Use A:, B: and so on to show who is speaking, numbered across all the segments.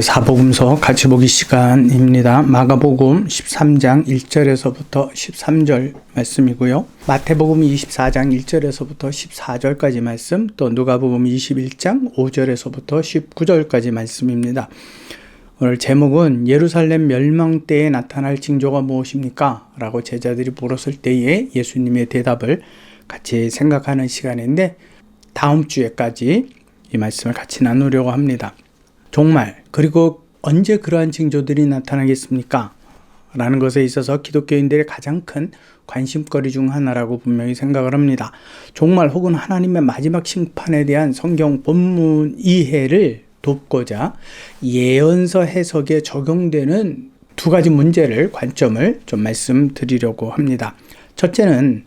A: 사복음서 같이 보기 시간입니다. 마가복음 13장 1절에서부터 13절 말씀이고요. 마태복음 24장 1절에서부터 14절까지 말씀, 또 누가복음 21장 5절에서부터 19절까지 말씀입니다. 오늘 제목은 예루살렘 멸망 때에 나타날 징조가 무엇입니까? 라고 제자들이 물었을 때에 예수님의 대답을 같이 생각하는 시간인데, 다음 주에까지 이 말씀을 같이 나누려고 합니다. 종말, 그리고 언제 그러한 징조들이 나타나겠습니까? 라는 것에 있어서 기독교인들의 가장 큰 관심거리 중 하나라고 분명히 생각을 합니다. 종말 혹은 하나님의 마지막 심판에 대한 성경 본문 이해를 돕고자 예언서 해석에 적용되는 두 가지 문제를, 관점을 좀 말씀드리려고 합니다. 첫째는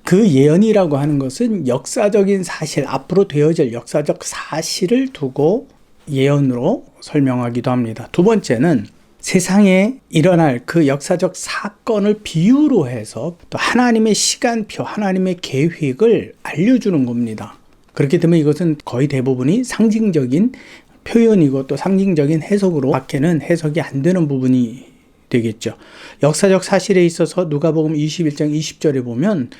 A: 그 예언이라고 하는 것은 역사적인 사실, 앞으로 되어질 역사적 사실을 두고 예언으로 설명하기도 합니다. 두 번째는 세상에 일어날 그 역사적 사건을 비유로 해서 또 하나님의 시간표, 하나님의 계획을 알려주는 겁니다. 그렇기 때문에 이것은 거의 대부분이 상징적인 표현이고 또 상징적인 해석으로 밖에는 해석이 안 되는 부분이 되겠죠. 역사적 사실에 있어서 누가복음 21장 20절에 보면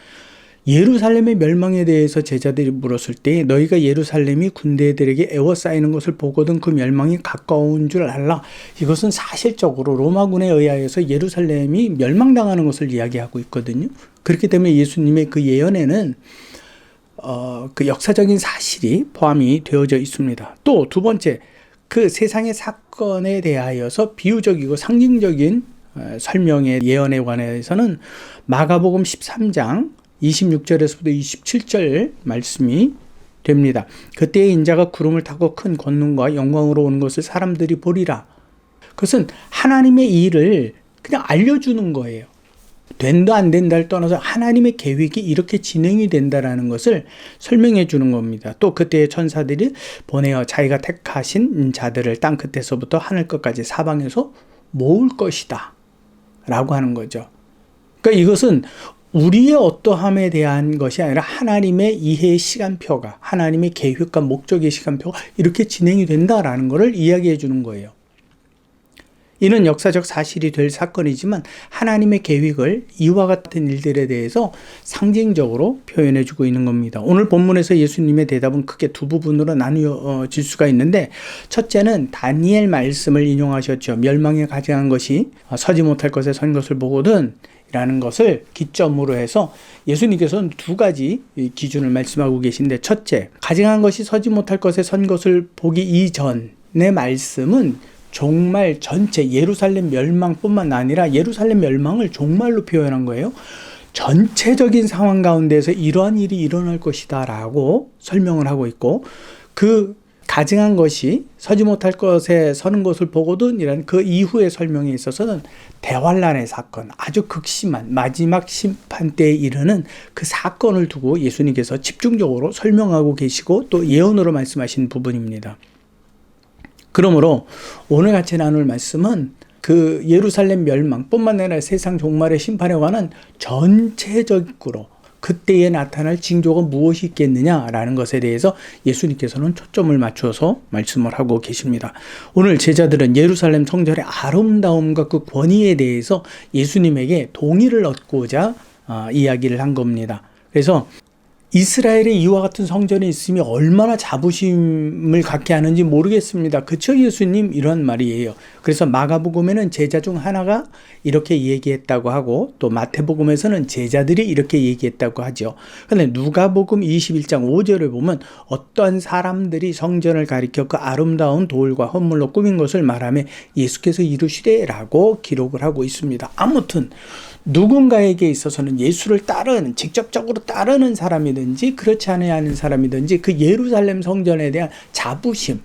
A: 예루살렘의 멸망에 대해서 제자들이 물었을 때 너희가 예루살렘이 군대들에게 에워싸이는 것을 보거든 그 멸망이 가까운 줄 알라. 이것은 사실적으로 로마군에 의하여서 예루살렘이 멸망당하는 것을 이야기하고 있거든요. 그렇기 때문에 예수님의 그 예언에는 그 역사적인 사실이 포함이 되어져 있습니다. 또 두 번째, 그 세상의 사건에 대하여서 비유적이고 상징적인 설명의 예언에 관해서는 마가복음 13장 26절에서부터 27절 말씀이 됩니다. 그때의 인자가 구름을 타고 큰 권능과 영광으로 오는 것을 사람들이 보리라. 그것은 하나님의 일을 그냥 알려주는 거예요. 된다 안 된다를 떠나서 하나님의 계획이 이렇게 진행이 된다라는 것을 설명해 주는 겁니다. 또 그때의 천사들이 보내어 자기가 택하신 자들을 땅 끝에서부터 하늘 끝까지 사방에서 모을 것이다 라고 하는 거죠. 그러니까 이것은 우리의 어떠함에 대한 것이 아니라 하나님의 이해의 시간표가, 하나님의 계획과 목적의 시간표가 이렇게 진행이 된다라는 것을 이야기해 주는 거예요. 이는 역사적 사실이 될 사건이지만 하나님의 계획을 이와 같은 일들에 대해서 상징적으로 표현해 주고 있는 겁니다. 오늘 본문에서 예수님의 대답은 크게 두 부분으로 나누어질 수가 있는데, 첫째는 다니엘 말씀을 인용하셨죠. 멸망에 가증한 것이 서지 못할 것에 선 것을 보거든 라는 것을 기점으로 해서 예수님께서는 두 가지 기준을 말씀하고 계신데, 첫째, 가증한 것이 서지 못할 것에 선 것을 보기 이전의 말씀은 종말 전체, 예루살렘 멸망뿐만 아니라 예루살렘 멸망을 종말로 표현한 거예요. 전체적인 상황 가운데서 이러한 일이 일어날 것이다 라고 설명을 하고 있고, 그 가증한 것이 서지 못할 것에 서는 것을 보거든 이란 그 이후의 설명에 있어서는 대환란의 사건, 아주 극심한 마지막 심판 때에 이르는 그 사건을 두고 예수님께서 집중적으로 설명하고 계시고 또 예언으로 말씀하신 부분입니다. 그러므로 오늘 같이 나눌 말씀은 그 예루살렘 멸망뿐만 아니라 세상 종말의 심판에 관한 전체적으로 그때에 나타날 징조가 무엇이 있겠느냐라는 것에 대해서 예수님께서는 초점을 맞춰서 말씀을 하고 계십니다. 오늘 제자들은 예루살렘 성전의 아름다움과 그 권위에 대해서 예수님에게 동의를 얻고자 이야기를 한 겁니다. 그래서 이스라엘의 이와 같은 성전이 있으면 얼마나 자부심을 갖게 하는지 모르겠습니다. 그쵸, 예수님? 이런 말이에요. 그래서 마가복음에는 제자 중 하나가 이렇게 얘기했다고 하고, 또 마태복음에서는 제자들이 이렇게 얘기했다고 하죠. 그런데 누가복음 21장 5절을 보면 어떠한 사람들이 성전을 가리켜 그 아름다운 돌과 헌물로 꾸민 것을 말하며 예수께서 이르시되 라고 기록을 하고 있습니다. 아무튼 누군가에게 있어서는 예수를 따르는, 직접적으로 따르는 사람이든지 그렇지 않은 사람이든지 그 예루살렘 성전에 대한 자부심,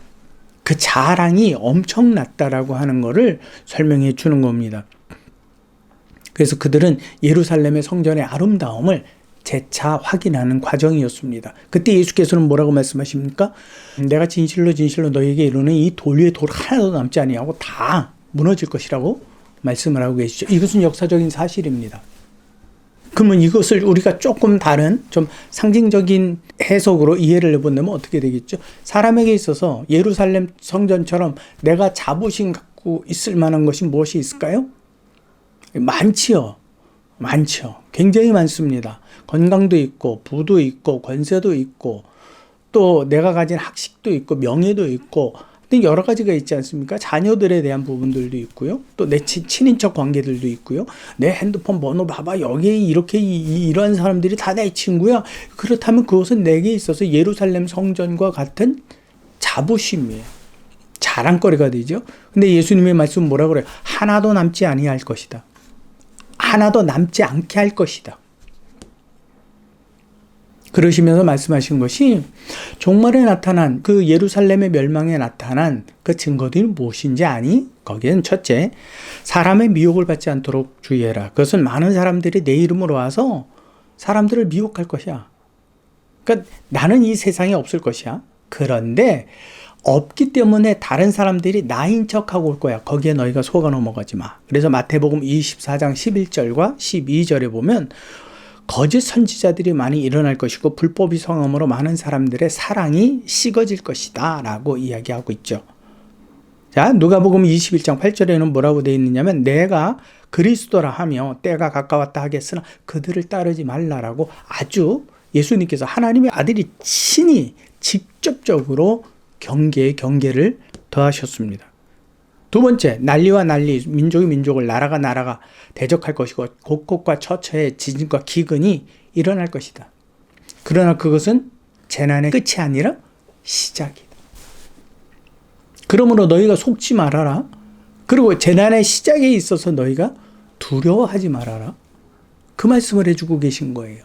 A: 그 자랑이 엄청났다라고 하는 것을 설명해 주는 겁니다. 그래서 그들은 예루살렘의 성전의 아름다움을 재차 확인하는 과정이었습니다. 그때 예수께서는 뭐라고 말씀하십니까? 내가 진실로 진실로 너희에게 이르노니 이 돌 위에 돌 하나도 남지 아니하고 다 무너질 것이라고 말씀을 하고 계시죠. 이것은 역사적인 사실입니다. 그러면 이것을 우리가 조금 다른 좀 상징적인 해석으로 이해를 해본다면 어떻게 되겠죠? 사람에게 있어서 예루살렘 성전처럼 내가 자부심 갖고 있을 만한 것이 무엇이 있을까요? 많지요. 많죠. 굉장히 많습니다. 건강도 있고, 부도 있고, 권세도 있고, 또 내가 가진 학식도 있고, 명예도 있고, 여러 가지가 있지 않습니까? 자녀들에 대한 부분들도 있고요. 또 내 친인척 관계들도 있고요. 내 핸드폰 번호 봐봐. 여기에 이렇게 이러한 사람들이 다 내 친구야. 그렇다면 그것은 내게 있어서 예루살렘 성전과 같은 자부심이에요. 자랑거리가 되죠. 근데 예수님의 말씀은 뭐라 그래요? 하나도 남지 아니할 것이다. 하나도 남지 않게 할 것이다. 그러시면서 말씀하신 것이 종말에 나타난 그 예루살렘의 멸망에 나타난 그 증거들이 무엇인지 아니? 거기엔 첫째, 사람의 미혹을 받지 않도록 주의해라. 그것은 많은 사람들이 내 이름으로 와서 사람들을 미혹할 것이야. 그러니까 나는 이 세상에 없을 것이야. 그런데 없기 때문에 다른 사람들이 나인 척하고 올 거야. 거기에 너희가 속아 넘어가지 마. 그래서 마태복음 24장 11절과 12절에 보면 거짓 선지자들이 많이 일어날 것이고 불법이 성함으로 많은 사람들의 사랑이 식어질 것이다 라고 이야기하고 있죠. 자, 누가복음 21장 8절에는 뭐라고 되어 있느냐면 내가 그리스도라 하며 때가 가까웠다 하겠으나 그들을 따르지 말라라고 아주 예수님께서 하나님의 아들이 친히 직접적으로 경계에 경계를 더하셨습니다. 두 번째, 난리와 난리, 민족이 민족을, 나라가 나라가 대적할 것이고 곳곳과 처처에 지진과 기근이 일어날 것이다. 그러나 그것은 재난의 끝이 아니라 시작이다. 그러므로 너희가 속지 말아라. 그리고 재난의 시작에 있어서 너희가 두려워하지 말아라. 그 말씀을 해주고 계신 거예요.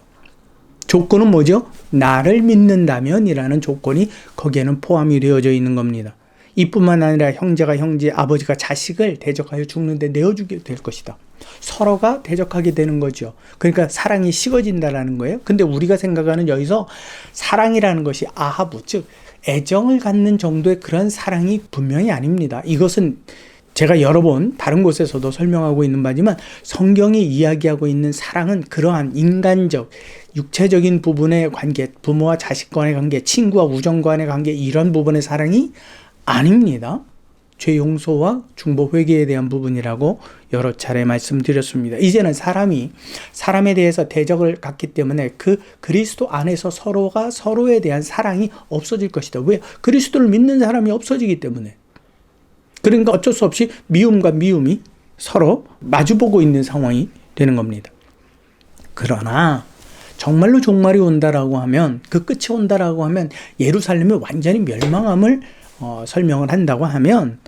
A: 조건은 뭐죠? 나를 믿는다면 이라는 조건이 거기에는 포함이 되어져 있는 겁니다. 이뿐만 아니라 형제가 형제, 아버지가 자식을 대적하여 죽는데 내어주게 될 것이다. 서로가 대적하게 되는 거죠. 그러니까 사랑이 식어진다라는 거예요. 근데 우리가 생각하는 여기서 사랑이라는 것이 아하부, 즉 애정을 갖는 정도의 그런 사랑이 분명히 아닙니다. 이것은 제가 여러 번 다른 곳에서도 설명하고 있는 바지만 성경이 이야기하고 있는 사랑은 그러한 인간적, 육체적인 부분의 관계, 부모와 자식 간의 관계, 친구와 우정 간의 관계, 이런 부분의 사랑이 아닙니다. 죄 용서와 중보 회개에 대한 부분이라고 여러 차례 말씀드렸습니다. 이제는 사람에 대해서 대적을 갖기 때문에 그 그리스도 안에서 서로가 서로에 대한 사랑이 없어질 것이다. 왜? 그리스도를 믿는 사람이 없어지기 때문에. 그러니까 어쩔 수 없이 미움과 미움이 서로 마주보고 있는 상황이 되는 겁니다. 그러나 정말로 종말이 온다라고 하면, 그 끝이 온다라고 하면 예루살렘이 완전히 멸망함을 설명을 한다고 하면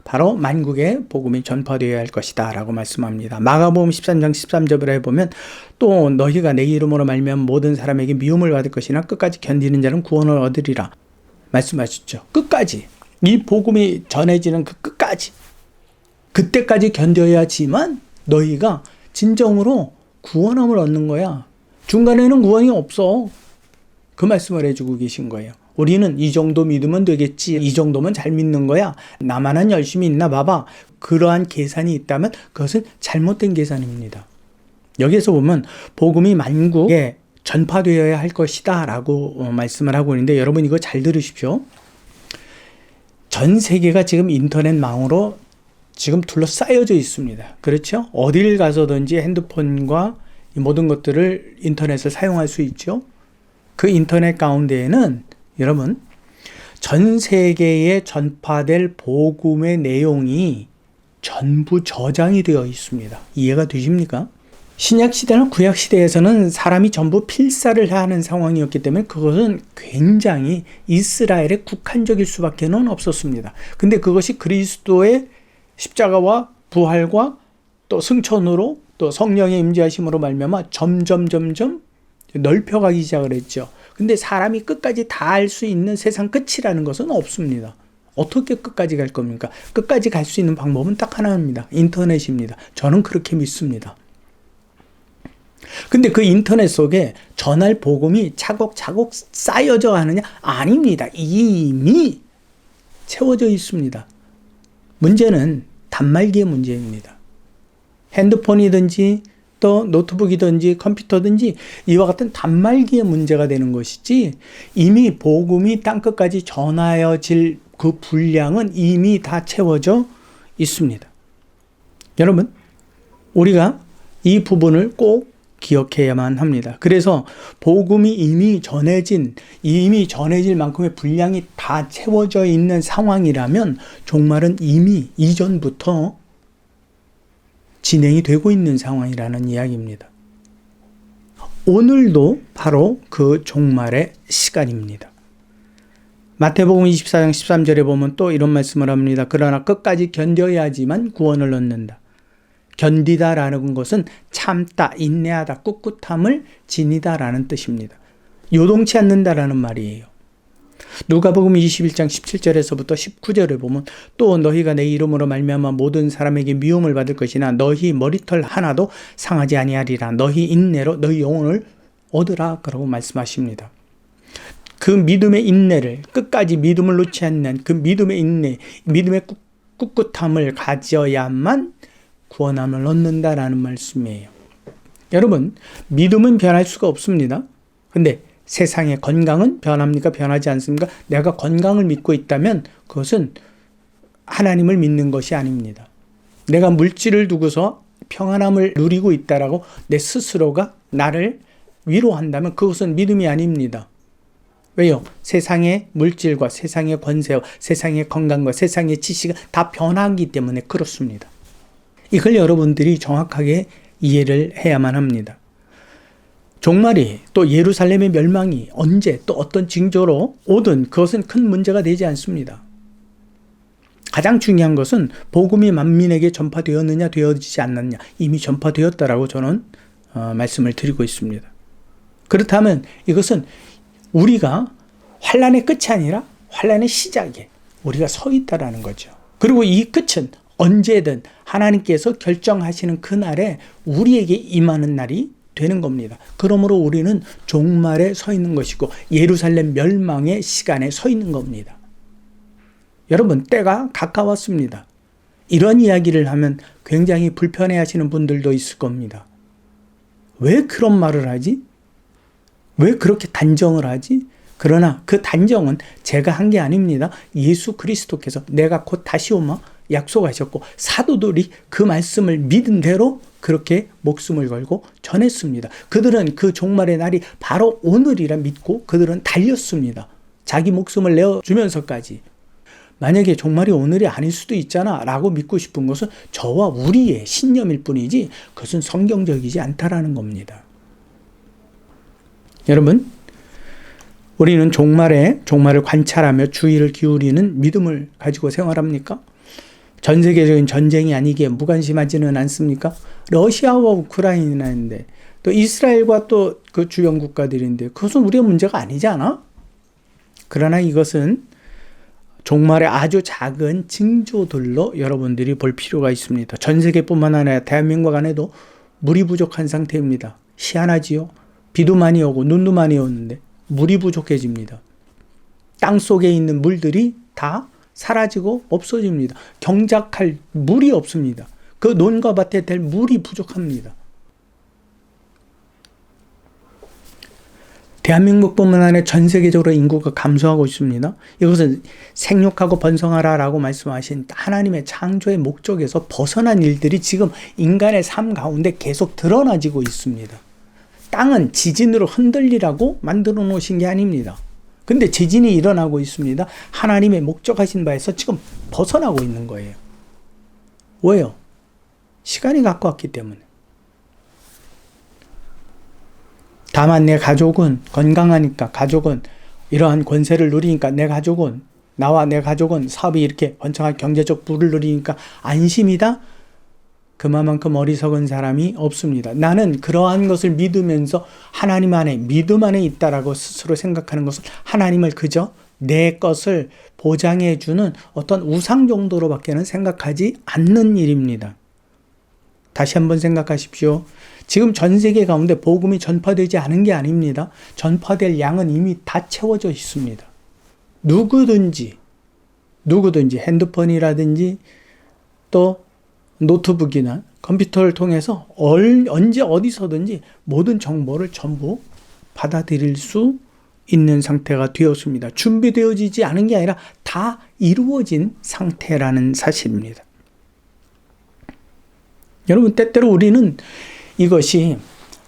A: 바로 만국에 복음이 전파되어야 할 것이다 라고 말씀합니다. 마가복음 13장 13절에 보면 또 너희가 내 이름으로 말미암아 모든 사람에게 미움을 받을 것이나 끝까지 견디는 자는 구원을 얻으리라 말씀하셨죠. 끝까지, 이 복음이 전해지는 그 끝까지, 그때까지 견뎌야지만 너희가 진정으로 구원함을 얻는 거야. 중간에는 구원이 없어. 그 말씀을 해주고 계신 거예요. 우리는 이 정도 믿으면 되겠지, 이 정도면 잘 믿는 거야, 나만한 열심히 있나 봐봐. 그러한 계산이 있다면 그것은 잘못된 계산입니다. 여기에서 보면 복음이 만국에 전파되어야 할 것이다 라고 말씀을 하고 있는데, 여러분 이거 잘 들으십시오. 전 세계가 지금 인터넷망으로 지금 둘러싸여져 있습니다. 그렇죠? 어딜 가서든지 핸드폰과 모든 것들을 인터넷을 사용할 수 있죠. 그 인터넷 가운데에는 여러분 전 세계에 전파될 복음의 내용이 전부 저장이 되어 있습니다. 이해가 되십니까? 신약시대나 구약시대에서는 사람이 전부 필사를 하는 상황이었기 때문에 그것은 굉장히 이스라엘에 국한적일 수밖에 없었습니다. 근데 그것이 그리스도의 십자가와 부활과 또 승천으로 또 성령의 임재하심으로 말미암아 점점 넓혀가기 시작을 했죠. 근데 사람이 끝까지 다 알 수 있는 세상 끝이라는 것은 없습니다. 어떻게 끝까지 갈 겁니까? 끝까지 갈 수 있는 방법은 딱 하나입니다. 인터넷입니다. 저는 그렇게 믿습니다. 근데 그 인터넷 속에 전할 복음이 차곡차곡 쌓여져 가느냐? 아닙니다. 이미 채워져 있습니다. 문제는 단말기의 문제입니다. 핸드폰이든지 또 노트북이든지 컴퓨터든지 이와 같은 단말기의 문제가 되는 것이지, 이미 복음이 땅끝까지 전하여질 그 분량은 이미 다 채워져 있습니다. 여러분, 우리가 이 부분을 꼭 기억해야만 합니다. 그래서 복음이 이미 전해질 만큼의 분량이 다 채워져 있는 상황이라면 종말은 이미 이전부터 진행이 되고 있는 상황이라는 이야기입니다. 오늘도 바로 그 종말의 시간입니다. 마태복음 24장 13절에 보면 또 이런 말씀을 합니다. 그러나 끝까지 견뎌야지만 구원을 얻는다. 견디다라는 것은 참다, 인내하다, 꿋꿋함을 지니다라는 뜻입니다. 요동치 않는다라는 말이에요. 누가복음 21장 17절에서부터 19절에 보면 또 너희가 내 이름으로 말미암아 모든 사람에게 미움을 받을 것이나 너희 머리털 하나도 상하지 아니하리라. 너희 인내로 너희 영혼을 얻으라. 그라고 말씀하십니다. 그 믿음의 인내를, 끝까지 믿음을 놓지 않는 그 믿음의 인내, 믿음의 꿋꿋함을 가져야만 구원함을 얻는다라는 말씀이에요. 여러분, 믿음은 변할 수가 없습니다. 근데 세상의 건강은 변합니까? 변하지 않습니까? 내가 건강을 믿고 있다면 그것은 하나님을 믿는 것이 아닙니다. 내가 물질을 두고서 평안함을 누리고 있다라고 내 스스로가 나를 위로한다면 그것은 믿음이 아닙니다. 왜요? 세상의 물질과 세상의 권세와 세상의 건강과 세상의 지식은 다 변하기 때문에 그렇습니다. 이걸 여러분들이 정확하게 이해를 해야만 합니다. 종말이 또 예루살렘의 멸망이 언제 또 어떤 징조로 오든 그것은 큰 문제가 되지 않습니다. 가장 중요한 것은 복음이 만민에게 전파되었느냐 되어지지 않느냐, 이미 전파되었다라고 저는 말씀을 드리고 있습니다. 그렇다면 이것은 우리가 환난의 끝이 아니라 환난의 시작에 우리가 서 있다라는 거죠. 그리고 이 끝은 언제든 하나님께서 결정하시는 그날에 우리에게 임하는 날이 되는 겁니다. 그러므로 우리는 종말에 서 있는 것이고 예루살렘 멸망의 시간에 서 있는 겁니다. 여러분, 때가 가까웠습니다. 이런 이야기를 하면 굉장히 불편해하시는 분들도 있을 겁니다. 왜 그런 말을 하지? 왜 그렇게 단정을 하지? 그러나 그 단정은 제가 한 게 아닙니다. 예수 그리스도께서 내가 곧 다시 오마 약속하셨고 사도들이 그 말씀을 믿은 대로 그렇게 목숨을 걸고 전했습니다. 그들은 그 종말의 날이 바로 오늘이라 믿고 그들은 달렸습니다. 자기 목숨을 내어주면서까지. 만약에 종말이 오늘이 아닐 수도 있잖아 라고 믿고 싶은 것은 저와 우리의 신념일 뿐이지 그것은 성경적이지 않다라는 겁니다. 여러분, 우리는 종말을 관찰하며 주의를 기울이는 믿음을 가지고 생활합니까? 전 세계적인 전쟁이 아니기에 무관심하지는 않습니까? 러시아와 우크라이나인데 또 이스라엘과 또 그 주변 국가들인데 그것은 우리의 문제가 아니지 않아? 그러나 이것은 종말의 아주 작은 징조들로 여러분들이 볼 필요가 있습니다. 전 세계뿐만 아니라 대한민국 안에도 물이 부족한 상태입니다. 희한하지요? 비도 많이 오고 눈도 많이 오는데 물이 부족해집니다. 땅 속에 있는 물들이 다 사라지고 없어집니다. 경작할 물이 없습니다. 그 논과 밭에 댈 물이 부족합니다. 대한민국뿐만 아니라 전 세계적으로 인구가 감소하고 있습니다. 이것은 생육하고 번성하라라고 말씀하신 하나님의 창조의 목적에서 벗어난 일들이 지금 인간의 삶 가운데 계속 드러나지고 있습니다. 땅은 지진으로 흔들리라고 만들어 놓으신 게 아닙니다. 근데 지진이 일어나고 있습니다. 하나님의 목적하신 바에서 지금 벗어나고 있는 거예요. 왜요? 시간이 가까웠기 때문에. 다만 내 가족은 건강하니까, 가족은 이러한 권세를 누리니까, 내 가족은 나와 내 가족은 사업이 이렇게 번창한 경제적 부를 누리니까 안심이다? 그만큼 어리석은 사람이 없습니다. 나는 그러한 것을 믿으면서 하나님 안에, 믿음 안에 있다라고 스스로 생각하는 것은 하나님을 그저 내 것을 보장해 주는 어떤 우상 정도로밖에는 생각하지 않는 일입니다. 다시 한번 생각하십시오. 지금 전 세계 가운데 복음이 전파되지 않은 게 아닙니다. 전파될 양은 이미 다 채워져 있습니다. 누구든지 핸드폰이라든지 또 노트북이나 컴퓨터를 통해서 언제 어디서든지 모든 정보를 전부 받아들일 수 있는 상태가 되었습니다. 준비되어지지 않은 게 아니라 다 이루어진 상태라는 사실입니다. 여러분, 때때로 우리는 이것이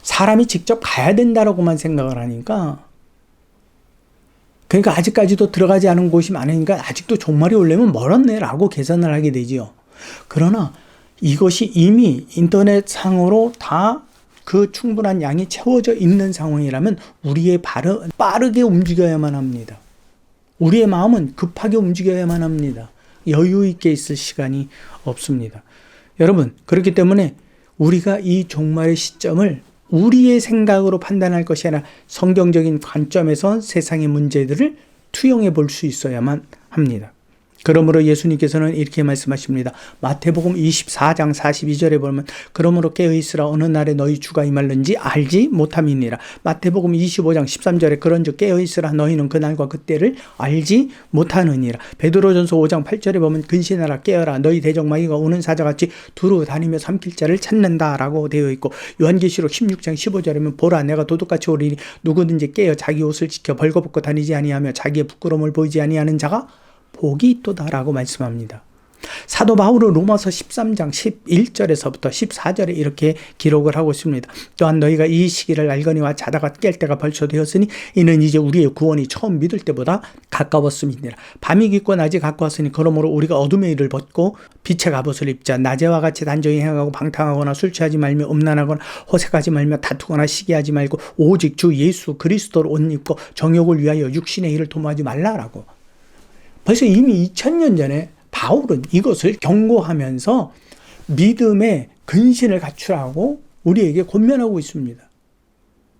A: 사람이 직접 가야 된다라고만 생각을 하니까, 그러니까 아직까지도 들어가지 않은 곳이 많으니까 아직도 종말이 오려면 멀었네 라고 계산을 하게 되지요. 그러나 이것이 이미 인터넷상으로 다 그 충분한 양이 채워져 있는 상황이라면 우리의 발은 빠르게 움직여야만 합니다. 우리의 마음은 급하게 움직여야만 합니다. 여유 있게 있을 시간이 없습니다. 여러분, 그렇기 때문에 우리가 이 종말의 시점을 우리의 생각으로 판단할 것이 아니라 성경적인 관점에서 세상의 문제들을 투영해 볼 수 있어야만 합니다. 그러므로 예수님께서는 이렇게 말씀하십니다. 마태복음 24장 42절에 보면 그러므로 깨어있으라 어느 날에 너희 주가 임할는지 알지 못함이니라. 마태복음 25장 13절에 그런즉 깨어있으라 너희는 그날과 그때를 알지 못하느니라. 베드로전서 5장 8절에 보면 근신하라 깨어라 너희 대적마귀가 오는 사자같이 두루 다니며 삼킬 자를 찾는다라고 되어 있고, 요한계시록 16장 15절에 보면 보라 내가 도둑같이 오리니 누구든지 깨어 자기 옷을 지켜 벌거벗고 다니지 아니하며 자기의 부끄러움을 보이지 아니하는 자가 복이 있도다라고 말씀합니다. 사도 바울은 로마서 13장 11절에서부터 14절에 이렇게 기록을 하고 있습니다. 또한 너희가 이 시기를 알거니와 자다가 깰 때가 벌써 되었으니 이는 이제 우리의 구원이 처음 믿을 때보다 가까웠음이니라. 밤이 깊고 낮이 가까웠으니 그러므로 우리가 어둠의 일을 벗고 빛의 갑옷을 입자. 낮에와 같이 단정히 행하고 방탕하거나 술 취하지 말며 음란하거나 호색하지 말며 다투거나 시기하지 말고 오직 주 예수 그리스도를 옷 입고 정욕을 위하여 육신의 일을 도모하지 말라라고. 벌써 이미 2000년 전에 바울은 이것을 경고하면서 믿음의 근신을 갖추라고 우리에게 권면하고 있습니다.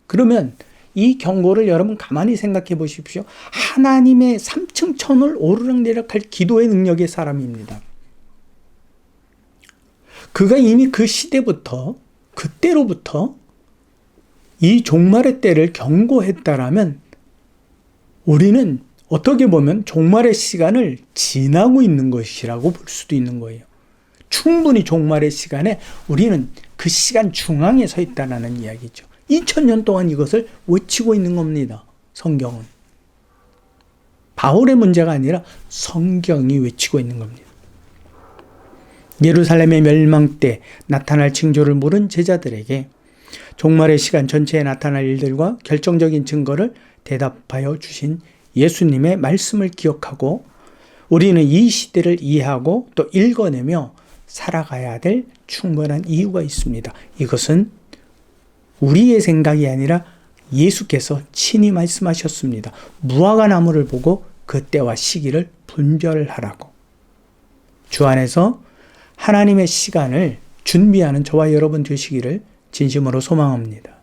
A: 그러면 이 경고를 여러분 가만히 생각해 보십시오. 하나님의 3층 천을 오르락내락할 기도의 능력의 사람입니다. 그가 이미 그 시대부터 그때로부터 이 종말의 때를 경고했다라면 우리는 어떻게 보면 종말의 시간을 지나고 있는 것이라고 볼 수도 있는 거예요. 충분히 종말의 시간에 우리는 그 시간 중앙에 서 있다는 이야기죠. 2000년 동안 이것을 외치고 있는 겁니다. 성경은. 바울의 문제가 아니라 성경이 외치고 있는 겁니다. 예루살렘의 멸망 때 나타날 징조를 물은 제자들에게 종말의 시간 전체에 나타날 일들과 결정적인 증거를 대답하여 주신 예수님의 말씀을 기억하고 우리는 이 시대를 이해하고 또 읽어내며 살아가야 될 충분한 이유가 있습니다. 이것은 우리의 생각이 아니라 예수께서 친히 말씀하셨습니다. 무화과 나무를 보고 그 때와 시기를 분별하라고. 주 안에서 하나님의 시간을 준비하는 저와 여러분 되시기를 진심으로 소망합니다.